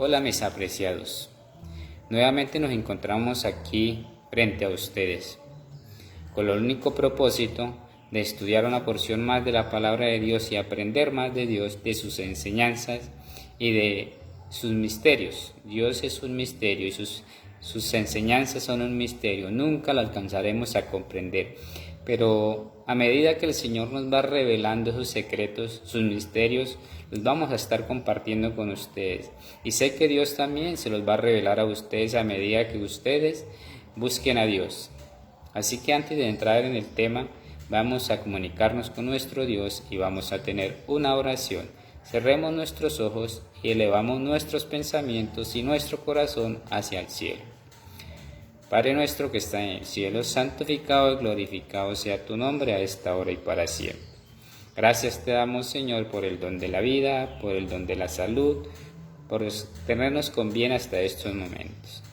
Hola mis apreciados, nuevamente nos encontramos aquí frente a ustedes, con el único propósito de estudiar una porción más de la palabra de Dios y aprender más de Dios, de sus enseñanzas y de sus misterios. Dios es un misterio y sus enseñanzas son un misterio, nunca lo alcanzaremos a comprender. Pero a medida que el Señor nos va revelando sus secretos, sus misterios, los vamos a estar compartiendo con ustedes. Y sé que Dios también se los va a revelar a ustedes a medida que ustedes busquen a Dios. Así que antes de entrar en el tema, vamos a comunicarnos con nuestro Dios y vamos a tener una oración. Cerremos nuestros ojos y elevamos nuestros pensamientos y nuestro corazón hacia el cielo. Padre nuestro que está en el cielo, santificado y glorificado sea tu nombre a esta hora y para siempre. Gracias te damos, Señor, por el don de la vida, por el don de la salud, por tenernos con bien hasta estos momentos.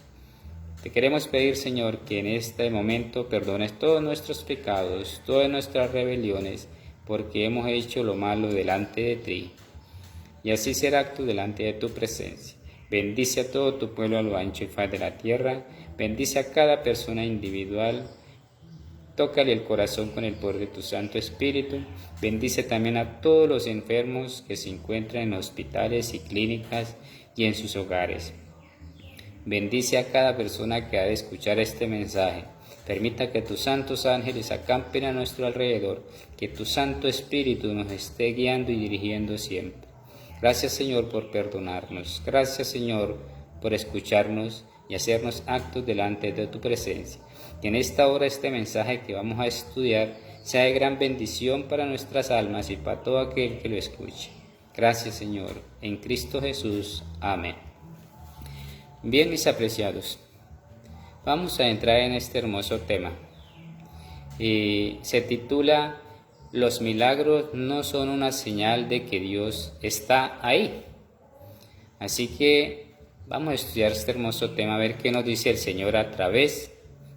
Te queremos pedir, Señor, que en este momento perdones todos nuestros pecados, todas nuestras rebeliones, porque hemos hecho lo malo delante de ti. Y así será tú delante de tu presencia. Bendice a todo tu pueblo a lo ancho y faz de la tierra. Bendice a cada persona individual. Tócale el corazón con el poder de tu Santo Espíritu. Bendice también a todos los enfermos que se encuentran en hospitales y clínicas y en sus hogares. Bendice a cada persona que ha de escuchar este mensaje. Permita que tus santos ángeles acampen a nuestro alrededor, que tu Santo Espíritu nos esté guiando y dirigiendo siempre. Gracias, Señor, por perdonarnos. Gracias, Señor, por escucharnos y hacernos actos delante de tu presencia. Que en esta hora este mensaje que vamos a estudiar sea de gran bendición para nuestras almas y para todo aquel que lo escuche. Gracias, Señor. En Cristo Jesús. Amén. Bien, mis apreciados, vamos a entrar en este hermoso tema. Se titula Los milagros no son una señal de que Dios está ahí. Así que vamos a estudiar este hermoso tema, a ver qué nos dice el Señor a través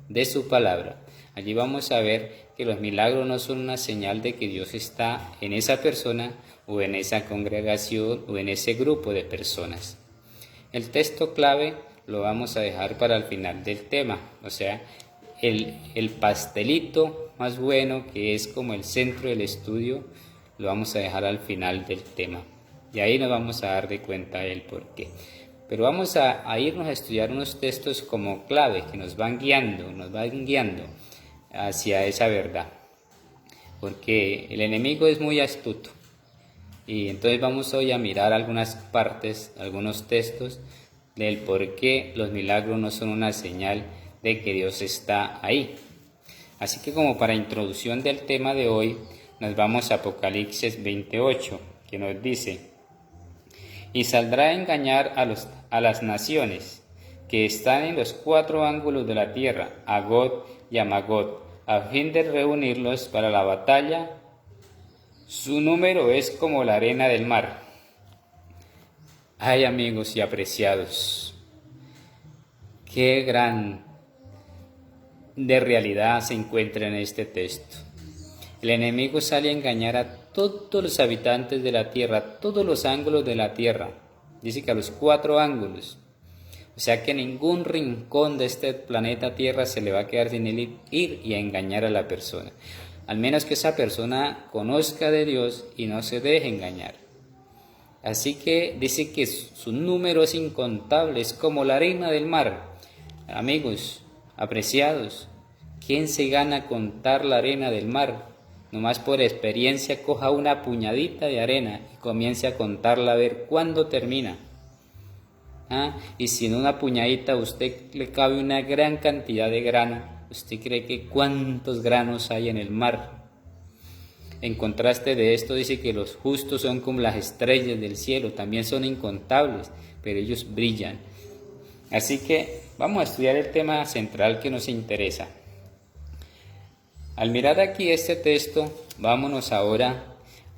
de su palabra. Allí vamos a ver que los milagros no son una señal de que Dios está en esa persona o en esa congregación o en ese grupo de personas. El texto clave lo vamos a dejar para el final del tema, o sea, el pastelito más bueno, que es como el centro del estudio, lo vamos a dejar al final del tema. Y ahí nos vamos a dar de cuenta del por qué. Pero vamos a irnos a estudiar unos textos como clave que nos van guiando hacia esa verdad. Porque el enemigo es muy astuto. Y entonces vamos hoy a mirar algunas partes, algunos textos del por qué los milagros no son una señal de que Dios está ahí. Así que como para introducción del tema de hoy, nos vamos a Apocalipsis 28, que nos dice: y saldrá a engañar a las naciones que están en los 4 ángulos de la tierra, a Gog y a Magog, a fin de reunirlos para la batalla. Su número es como la arena del mar. Ay, amigos y apreciados, qué gran de realidad se encuentra en este texto. El enemigo sale a engañar a todos los habitantes de la tierra, a todos los ángulos de la tierra. Dice que a los 4 ángulos. O sea que ningún rincón de este planeta Tierra se le va a quedar sin él ir y a engañar a la persona. Al menos que esa persona conozca de Dios y no se deje engañar. Así que dice que su número es incontable, es como la arena del mar. Amigos, apreciados, ¿quién se gana a contar la arena del mar? Nomás por experiencia coja una puñadita de arena y comience a contarla a ver cuándo termina. Y si en una puñadita a usted le cabe una gran cantidad de grano, ¿usted cree que cuántos granos hay en el mar? En contraste de esto dice que los justos son como las estrellas del cielo, también son incontables, pero ellos brillan. Así que vamos a estudiar el tema central que nos interesa. Al mirar aquí este texto, vámonos ahora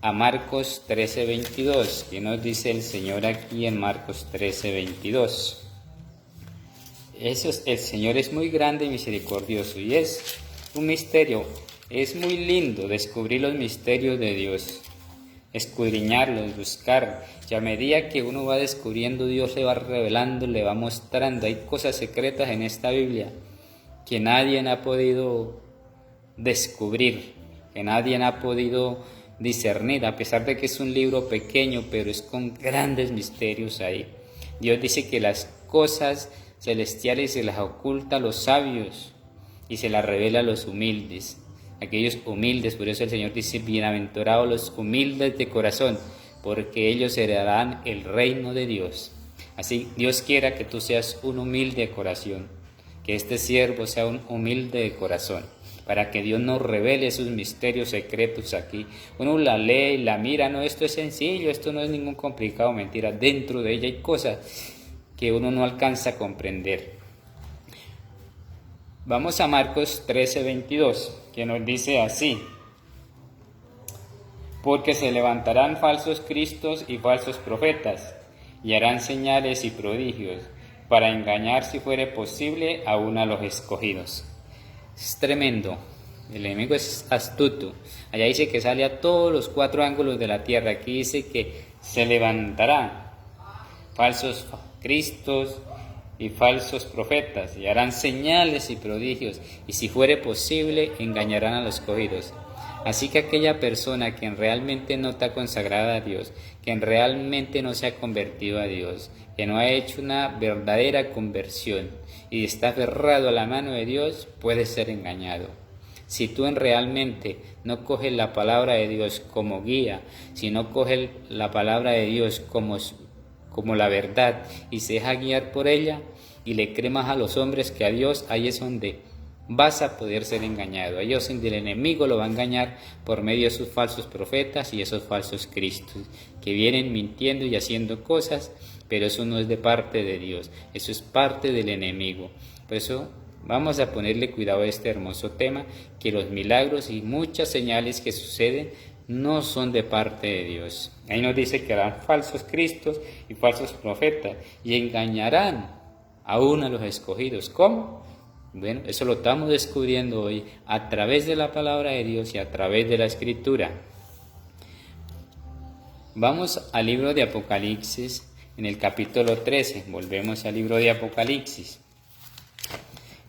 a Marcos 13:22, que nos dice el Señor aquí en Marcos 13:22. El Señor es muy grande y misericordioso y es un misterio. Es muy lindo descubrir los misterios de Dios. escudriñarlos, buscar. Y a medida que uno va descubriendo, Dios le va revelando, le va mostrando. Hay cosas secretas en esta Biblia que nadie ha podido descubrir, que nadie ha podido discernir, a pesar de que es un libro pequeño, pero es con grandes misterios ahí. Dios dice que las cosas celestiales se las oculta a los sabios y se las revela a los humildes. Aquellos humildes, por eso el Señor dice, bienaventurados los humildes de corazón, porque ellos heredarán el reino de Dios. Así Dios quiera que tú seas un humilde de corazón, que este siervo sea un humilde de corazón, para que Dios nos revele sus misterios secretos aquí. Uno la lee y la mira, no, esto es sencillo, esto no es ningún complicado, mentira. Dentro de ella hay cosas que uno no alcanza a comprender. Vamos a Marcos 13:22, que nos dice así: porque se levantarán falsos cristos y falsos profetas, y harán señales y prodigios, para engañar, si fuere posible, aún a los escogidos. Es tremendo. El enemigo es astuto. Allá dice que sale a todos los 4 ángulos de la tierra. Aquí dice que se levantarán falsos cristos y falsos profetas, y harán señales y prodigios, y si fuere posible, engañarán a los escogidos. Así que aquella persona que realmente no está consagrada a Dios, que realmente no se ha convertido a Dios, que no ha hecho una verdadera conversión y está aferrado a la mano de Dios, puede ser engañado. Si tú realmente no coges la palabra de Dios como guía, si no coges la palabra de Dios como la verdad y se deja guiar por ella y le crees más a los hombres que a Dios, ahí es donde vas a poder ser engañado. Ahí es donde el enemigo lo va a engañar por medio de esos falsos profetas y esos falsos cristos que vienen mintiendo y haciendo cosas, pero eso no es de parte de Dios, eso es parte del enemigo. Por eso vamos a ponerle cuidado a este hermoso tema, que los milagros y muchas señales que suceden no son de parte de Dios. Ahí nos dice que harán falsos cristos y falsos profetas y engañarán aún a los escogidos. ¿Cómo? Bueno, eso lo estamos descubriendo hoy a través de la palabra de Dios y a través de la Escritura. Vamos al libro de Apocalipsis en el capítulo 13. Volvemos al libro de Apocalipsis.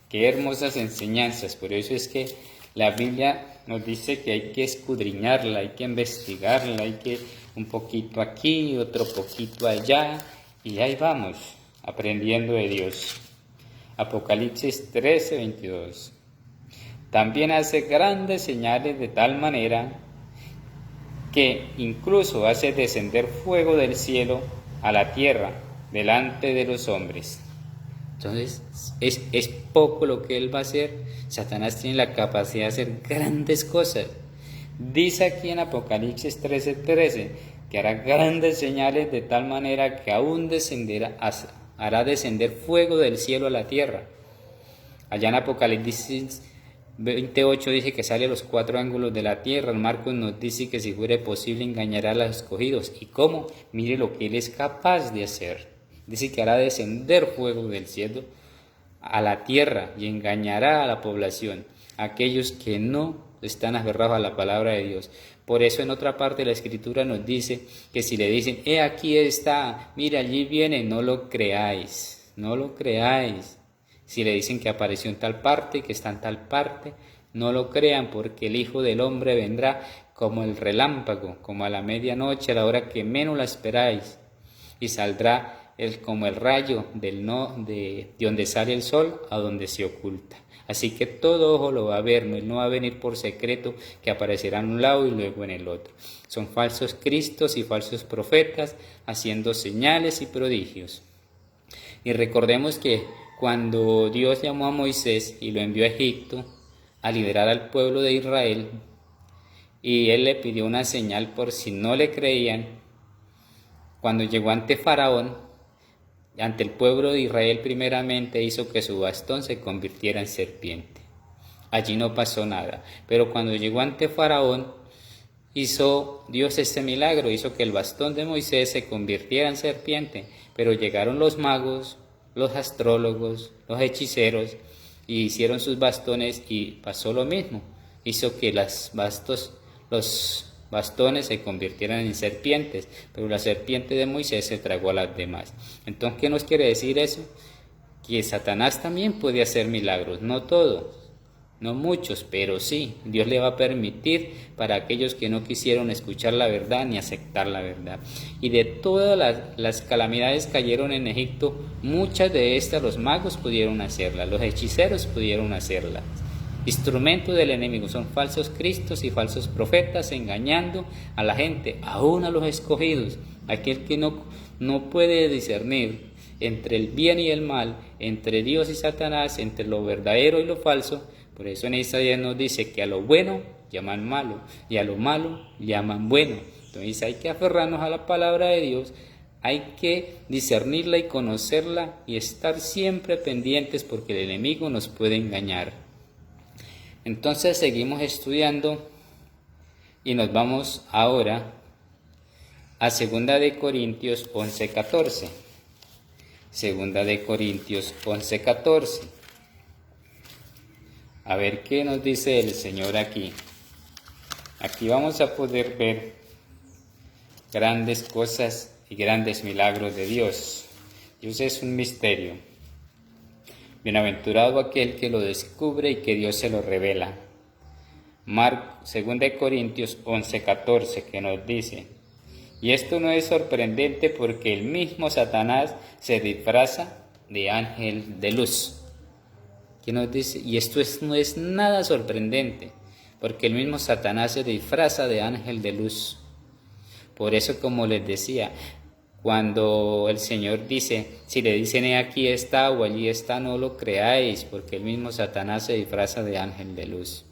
Qué hermosas enseñanzas. Por eso es que la Biblia nos dice que hay que escudriñarla, hay que investigarla, hay que un poquito aquí, otro poquito allá, y ahí vamos, aprendiendo de Dios. Apocalipsis 13:22. También hace grandes señales de tal manera que incluso hace descender fuego del cielo a la tierra delante de los hombres. Entonces es poco lo que él va a hacer. Satanás tiene la capacidad de hacer grandes cosas. Dice aquí en Apocalipsis 13:13 que hará grandes señales de tal manera que aún hará descender fuego del cielo a la tierra. Allá en Apocalipsis 28 dice que sale a los 4 ángulos de la tierra. En Marcos nos dice que si fuera posible engañará a los escogidos. ¿Y cómo? Mire lo que él es capaz de hacer. Dice que hará descender fuego del cielo a la tierra y engañará a la población, a aquellos que no están aferrados a la palabra de Dios. Por eso en otra parte de la Escritura nos dice que si le dicen, aquí está, mira, allí viene, no lo creáis, no lo creáis. Si le dicen que apareció en tal parte, que está en tal parte, no lo crean, porque el Hijo del Hombre vendrá como el relámpago, como a la medianoche, a la hora que menos la esperáis, y saldrá como el rayo de donde sale el sol a donde se oculta. Así que todo ojo lo va a ver, no va a venir por secreto que aparecerá en un lado y luego en el otro. Son falsos cristos y falsos profetas haciendo señales y prodigios. Y recordemos que cuando Dios llamó a Moisés y lo envió a Egipto a liderar al pueblo de Israel, y él le pidió una señal por si no le creían, cuando llegó ante Faraón, ante el pueblo de Israel primeramente hizo que su bastón se convirtiera en serpiente. Allí no pasó nada, pero cuando llegó ante Faraón, hizo Dios este milagro, hizo que el bastón de Moisés se convirtiera en serpiente, pero llegaron los magos, los astrólogos, los hechiceros, y hicieron sus bastones y pasó lo mismo, hizo que los bastones se convirtieran en serpientes, pero la serpiente de Moisés se tragó a las demás. Entonces, ¿qué nos quiere decir eso? Que Satanás también puede hacer milagros, no todos, no muchos, pero sí, Dios le va a permitir para aquellos que no quisieron escuchar la verdad ni aceptar la verdad. Y de todas las calamidades que cayeron en Egipto, muchas de estas los magos pudieron hacerlas, los hechiceros pudieron hacerlas. Instrumentos del enemigo, son falsos cristos y falsos profetas engañando a la gente, aún a los escogidos, aquel que no puede discernir entre el bien y el mal, entre Dios y Satanás, entre lo verdadero y lo falso. Por eso en Isaías nos dice que a lo bueno llaman malo y a lo malo llaman bueno. Entonces hay que aferrarnos a la palabra de Dios, hay que discernirla y conocerla y estar siempre pendientes porque el enemigo nos puede engañar. Entonces seguimos estudiando y nos vamos ahora a 2 de Corintios 11:14. 2 de Corintios 11:14. A ver qué nos dice el Señor aquí. Aquí vamos a poder ver grandes cosas y grandes milagros de Dios. Dios es un misterio. Bienaventurado aquel que lo descubre y que Dios se lo revela. 2 de Corintios 11:14, que nos dice: y esto no es sorprendente porque el mismo Satanás se disfraza de ángel de luz. ¿Qué nos dice? Y esto no es nada sorprendente, porque el mismo Satanás se disfraza de ángel de luz. Por eso, como les decía, cuando el Señor dice, si le dicen aquí está o allí está, no lo creáis, porque el mismo Satanás se disfraza de ángel de luz.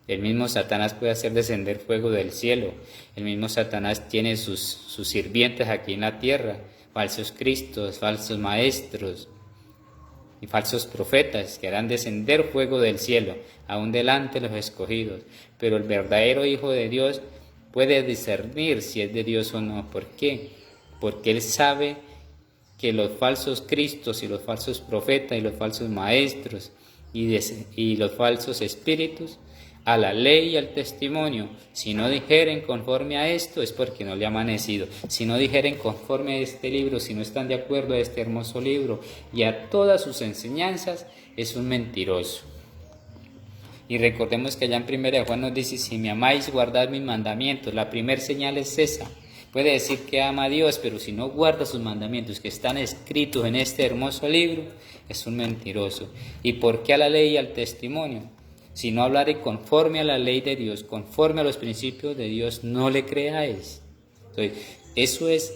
El mismo Satanás puede hacer descender fuego del cielo. El mismo Satanás tiene sus sirvientes aquí en la tierra, falsos cristos, falsos maestros y falsos profetas que harán descender fuego del cielo, aún delante de los escogidos. Pero el verdadero Hijo de Dios puede discernir si es de Dios o no. ¿Por qué? Porque Él sabe que los falsos cristos y los falsos profetas y los falsos maestros y los falsos espíritus, a la ley y al testimonio, si no dijeren conforme a esto, es porque no le ha amanecido. Si no dijeren conforme a este libro, si no están de acuerdo a este hermoso libro y a todas sus enseñanzas, es un mentiroso. Y recordemos que allá en 1 Juan nos dice, si me amáis, guardad mis mandamientos. La primera señal es esa. Puede decir que ama a Dios, pero si no guarda sus mandamientos que están escritos en este hermoso libro, es un mentiroso. ¿Y por qué a la ley y al testimonio? Si no hablare conforme a la ley de Dios, conforme a los principios de Dios, no le creáis. Entonces, eso es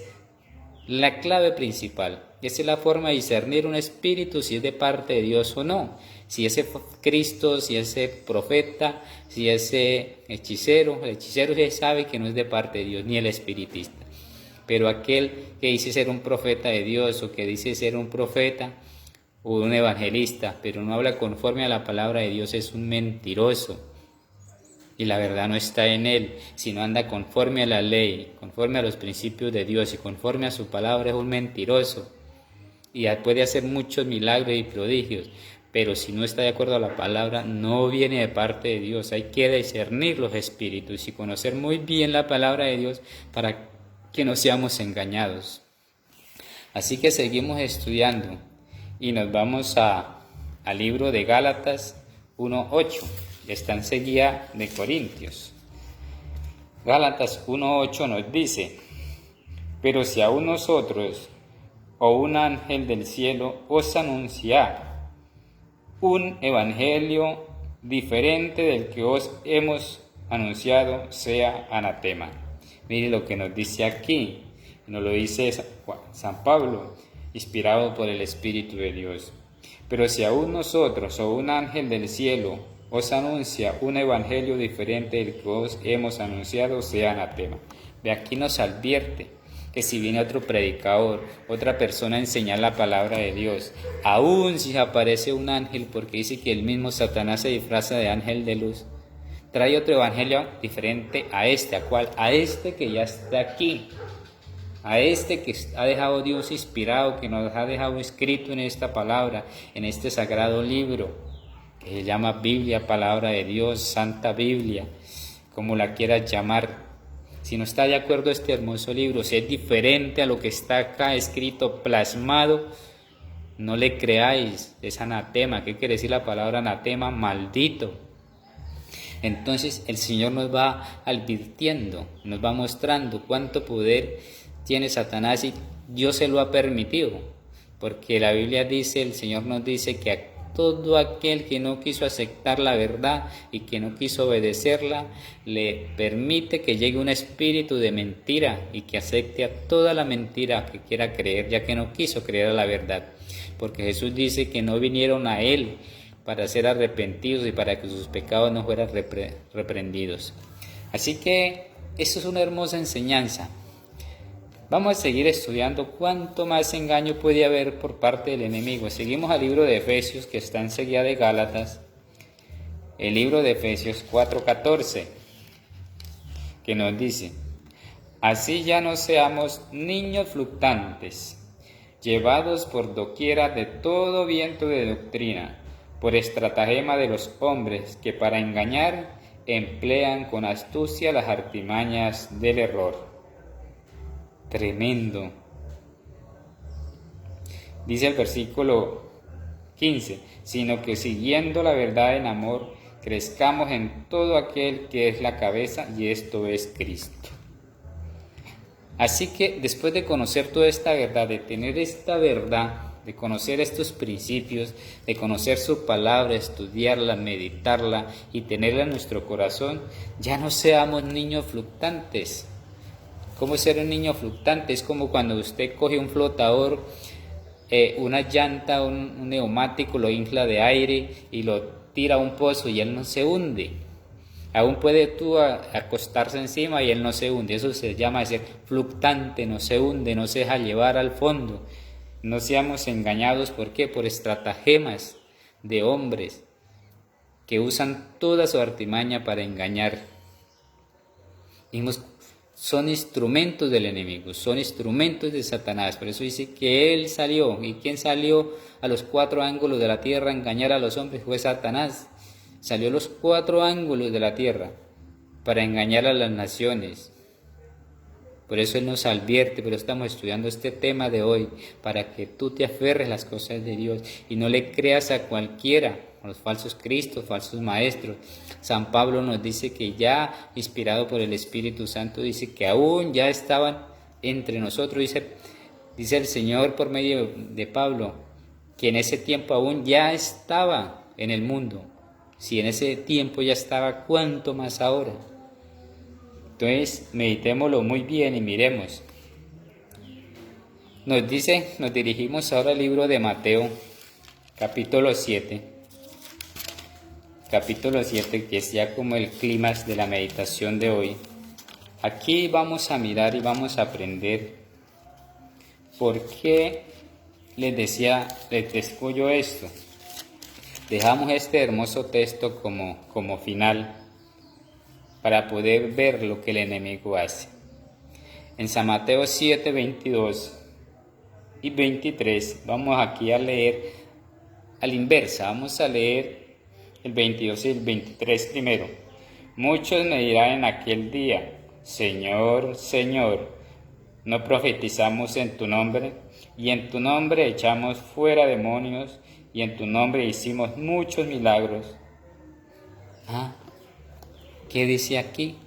la clave principal. Esa es la forma de discernir un espíritu, si es de parte de Dios o no. Si ese Cristo, si ese profeta, si ese hechicero, el hechicero se sabe que no es de parte de Dios, ni el espiritista. Pero aquel que dice ser un profeta de Dios o que dice ser un profeta o un evangelista, pero no habla conforme a la palabra de Dios, es un mentiroso. Y la verdad no está en él, sino anda conforme a la ley, conforme a los principios de Dios y conforme a su palabra, es un mentiroso. Y puede hacer muchos milagros y prodigios, pero si no está de acuerdo a la palabra, no viene de parte de Dios. Hay que discernir los espíritus y conocer muy bien la palabra de Dios para que no seamos engañados. Así que seguimos estudiando y nos vamos al libro de Gálatas 1:8. Está enseguida de Corintios. Gálatas 1:8 nos dice: pero si aún nosotros o un ángel del cielo os anuncia un evangelio diferente del que os hemos anunciado, sea anatema. Mire lo que nos dice aquí, nos lo dice San Pablo, inspirado por el Espíritu de Dios. Pero si aún nosotros o un ángel del cielo os anuncia un evangelio diferente del que os hemos anunciado, sea anatema. De aquí nos advierte que si viene otro predicador, otra persona a enseñar la palabra de Dios, aún si aparece un ángel, porque dice que el mismo Satanás se disfraza de ángel de luz, trae otro evangelio diferente a este, a este que ya está aquí, a este que ha dejado Dios inspirado, que nos ha dejado escrito en esta palabra, en este sagrado libro, que se llama Biblia, palabra de Dios, Santa Biblia, como la quieras llamar. Si no está de acuerdo este hermoso libro, si es diferente a lo que está acá escrito, plasmado, no le creáis, es anatema. ¿Qué quiere decir la palabra anatema? Maldito. Entonces el Señor nos va advirtiendo, nos va mostrando cuánto poder tiene Satanás y Dios se lo ha permitido, porque la Biblia dice, el Señor nos dice que a todo aquel que no quiso aceptar la verdad y que no quiso obedecerla, le permite que llegue un espíritu de mentira y que acepte a toda la mentira que quiera creer, ya que no quiso creer a la verdad. Porque Jesús dice que no vinieron a Él para ser arrepentidos y para que sus pecados no fueran reprendidos. Así que eso es una hermosa enseñanza. Vamos a seguir estudiando cuánto más engaño puede haber por parte del enemigo. Seguimos al libro de Efesios, que está enseguida de Gálatas. El libro de Efesios 4:14, que nos dice: así ya no seamos niños fluctuantes, llevados por doquiera de todo viento de doctrina, por estratagema de los hombres que para engañar emplean con astucia las artimañas del error. Tremendo. Dice el versículo 15, sino que siguiendo la verdad en amor, crezcamos en todo aquel que es la cabeza, y esto es Cristo. Así que después de conocer toda esta verdad, de tener esta verdad, de conocer estos principios, de conocer su palabra, estudiarla, meditarla y tenerla en nuestro corazón, ya no seamos niños fluctuantes. ¿Cómo ser un niño fluctuante? Es como cuando usted coge un flotador, una llanta, un neumático, lo infla de aire y lo tira a un pozo y él no se hunde. Aún puede tú acostarse encima y él no se hunde. Eso se llama ser fluctuante, no se hunde, no se deja llevar al fondo. No seamos engañados, ¿por qué? Por estratagemas de hombres que usan toda su artimaña para engañar. Son instrumentos del enemigo, son instrumentos de Satanás. Por eso dice que él salió. ¿Y quién salió a los 4 ángulos de la tierra a engañar a los hombres? Fue Satanás. Salió a los 4 ángulos de la tierra para engañar a las naciones. Por eso Él nos advierte, pero estamos estudiando este tema de hoy, para que tú te aferres a las cosas de Dios y no le creas a cualquiera, a los falsos cristos, falsos maestros. San Pablo nos dice que ya, inspirado por el Espíritu Santo, dice que aún ya estaban entre nosotros, dice el Señor por medio de Pablo, que en ese tiempo aún ya estaba en el mundo. Si en ese tiempo ya estaba, ¿cuánto más ahora? Entonces, meditémoslo muy bien y miremos. Nos dirigimos ahora al libro de Mateo, capítulo 7. Capítulo 7, que es ya como el clímax de la meditación de hoy. Aquí vamos a mirar y vamos a aprender por qué les descuyo esto. Dejamos este hermoso texto como final para poder ver lo que el enemigo hace. En San Mateo 7, 22 y 23, vamos aquí a leer a la inversa, vamos a leer el 22 y el 23 primero. Muchos me dirán en aquel día: Señor, Señor, ¿no profetizamos en tu nombre? Y en tu nombre echamos fuera demonios, y en tu nombre hicimos muchos milagros. ¿Qué dice aquí?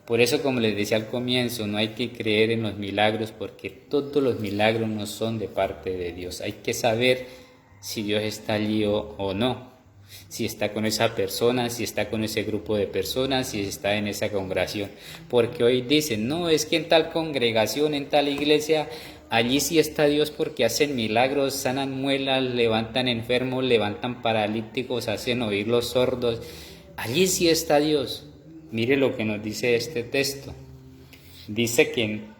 Por eso, como les decía al comienzo, no hay que creer en los milagros, porque todos los milagros no son de parte de Dios. Hay que saber si Dios está allí o no, si está con esa persona, si está con ese grupo de personas, si está en esa congregación. Porque hoy dicen, no, es que en tal congregación, en tal iglesia, allí sí está Dios porque hacen milagros, sanan muelas, levantan enfermos, levantan paralíticos, hacen oír los sordos. Allí sí está Dios. Mire lo que nos dice este texto. Dice que en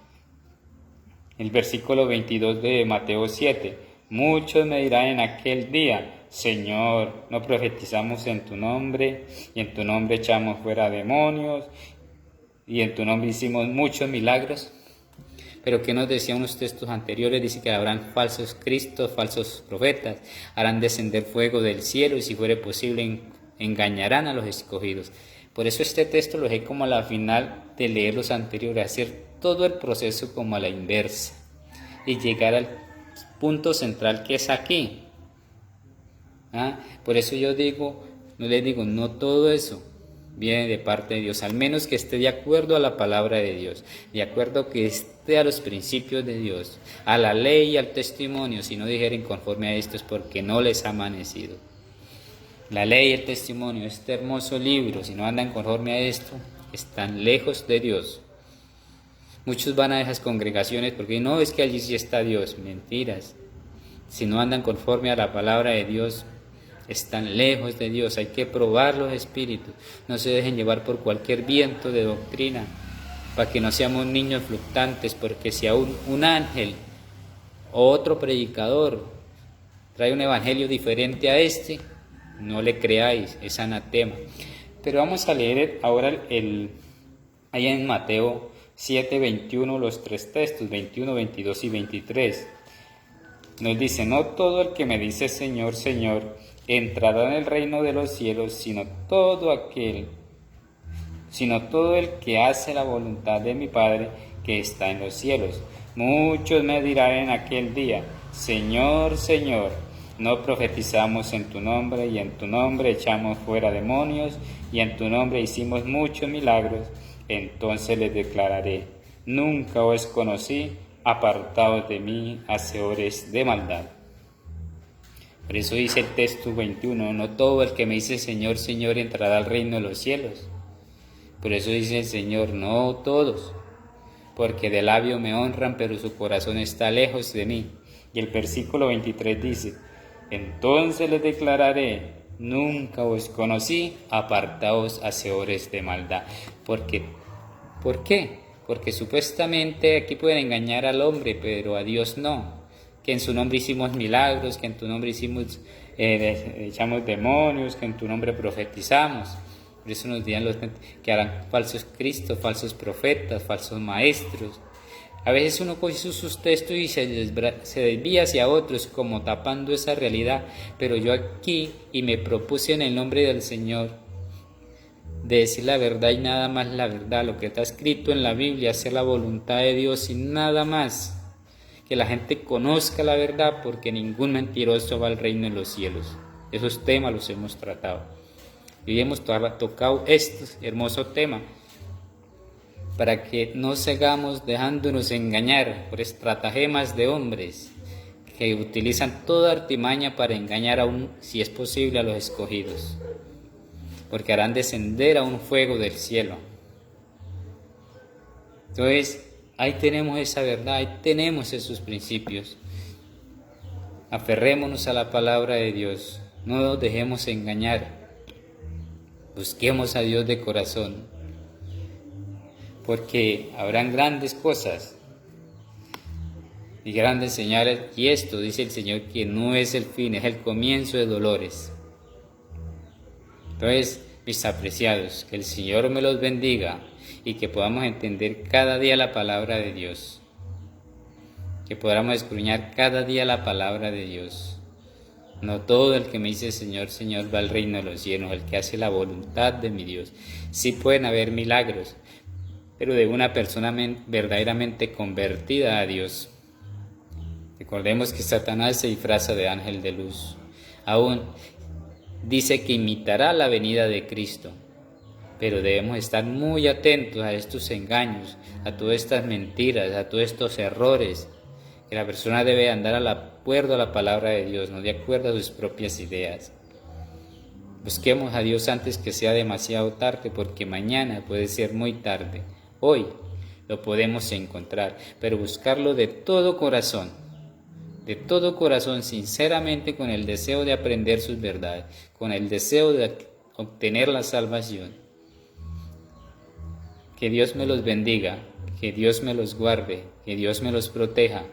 el versículo 22 de Mateo 7, muchos me dirán en aquel día: Señor, ¿no profetizamos en tu nombre? Y en tu nombre echamos fuera demonios, y en tu nombre hicimos muchos milagros. Pero ¿qué nos decían unos textos anteriores? Dice que habrán falsos cristos, falsos profetas, harán descender fuego del cielo, y si fuere posible engañarán a los escogidos. Por eso este texto lo dejé como a la final de leer los anteriores, hacer todo el proceso como a la inversa y llegar al punto central que es aquí. Por eso yo digo, no les digo, no todo eso viene de parte de Dios, al menos que esté de acuerdo a la palabra de Dios, de acuerdo que esté a los principios de Dios, a la ley y al testimonio. Si no dijeren conforme a esto es porque no les ha amanecido. La ley y el testimonio, este hermoso libro, si no andan conforme a esto, están lejos de Dios. Muchos van a esas congregaciones porque no, es que allí sí está Dios. Mentiras. Si no andan conforme a la palabra de Dios, están lejos de Dios. Hay que probar los espíritus. No se dejen llevar por cualquier viento de doctrina, para que no seamos niños fluctuantes, porque si aún un ángel o otro predicador trae un evangelio diferente a este, no le creáis, es anatema. Pero vamos a leer ahora ahí en Mateo 7, 21, los tres textos, 21, 22 y 23. Nos dice: no todo el que me dice Señor, Señor, entrará en el reino de los cielos, sino todo el que hace la voluntad de mi Padre que está en los cielos. Muchos me dirán en aquel día: Señor, Señor, no profetizamos en tu nombre, y en tu nombre echamos fuera demonios, y en tu nombre hicimos muchos milagros. Entonces les declararé: nunca os conocí, apartados de mí, hacedores de maldad. Por eso dice el texto 21, no todo el que me dice Señor, Señor entrará al reino de los cielos. Por eso dice el Señor, no todos, porque de labio me honran, pero su corazón está lejos de mí. Y el versículo 23 dice: entonces les declararé: nunca os conocí, apartaos, hacedores de maldad. ¿Por qué? Porque supuestamente aquí pueden engañar al hombre, pero a Dios no. Que en su nombre hicimos milagros, que en tu nombre echamos demonios, que en tu nombre profetizamos. Por eso nos dirán que harán falsos cristos, falsos profetas, falsos maestros. A veces uno coge sus textos y se desvía hacia otros, como tapando esa realidad. Pero yo aquí, y me propuse en el nombre del Señor, de decir la verdad y nada más la verdad, lo que está escrito en la Biblia, hacer la voluntad de Dios y nada más. Que la gente conozca la verdad, porque ningún mentiroso va al reino de los cielos. Esos temas los hemos tratado. Y hoy hemos tocado este hermoso tema, para que no sigamos dejándonos engañar por estratagemas de hombres que utilizan toda artimaña para engañar aún, si es posible, a los escogidos, porque harán descender a un fuego del cielo. Entonces, ahí tenemos esa verdad, ahí tenemos esos principios. Aferrémonos a la palabra de Dios, no nos dejemos engañar, busquemos a Dios de corazón, porque habrán grandes cosas y grandes señales, y esto dice el Señor que no es el fin, es el comienzo de dolores. Entonces, mis apreciados, que el Señor me los bendiga y que podamos entender cada día la palabra de Dios, que podamos escudriñar cada día la palabra de Dios. No todo el que me dice Señor, Señor va al reino de los cielos, el que hace la voluntad de mi Dios. Sí pueden haber milagros, pero de una persona verdaderamente convertida a Dios. Recordemos que Satanás se disfraza de ángel de luz. Aún dice que imitará la venida de Cristo, pero debemos estar muy atentos a estos engaños, a todas estas mentiras, a todos estos errores, que la persona debe andar de acuerdo a la palabra de Dios, no de acuerdo a sus propias ideas. Busquemos a Dios antes que sea demasiado tarde, porque mañana puede ser muy tarde. Hoy lo podemos encontrar, pero buscarlo de todo corazón, sinceramente, con el deseo de aprender sus verdades, con el deseo de obtener la salvación. Que Dios me los bendiga, que Dios me los guarde, que Dios me los proteja,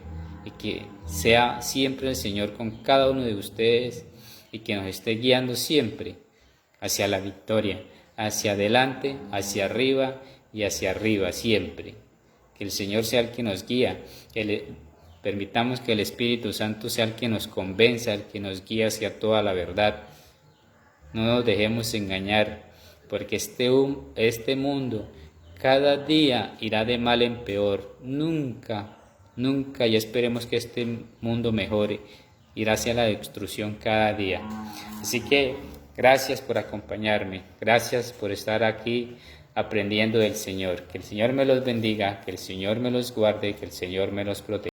y que sea siempre el Señor con cada uno de ustedes, y que nos esté guiando siempre hacia la victoria, hacia adelante, hacia arriba y hacia arriba siempre. Que el Señor sea el que nos guía, permitamos que el Espíritu Santo sea el que nos convenza, el que nos guíe hacia toda la verdad. No nos dejemos engañar porque este mundo cada día irá de mal en peor. Nunca, y esperemos que este mundo mejore, irá hacia la destrucción cada día. Así que gracias por acompañarme, gracias por estar aquí aprendiendo del Señor. Que el Señor me los bendiga, que el Señor me los guarde, que el Señor me los proteja.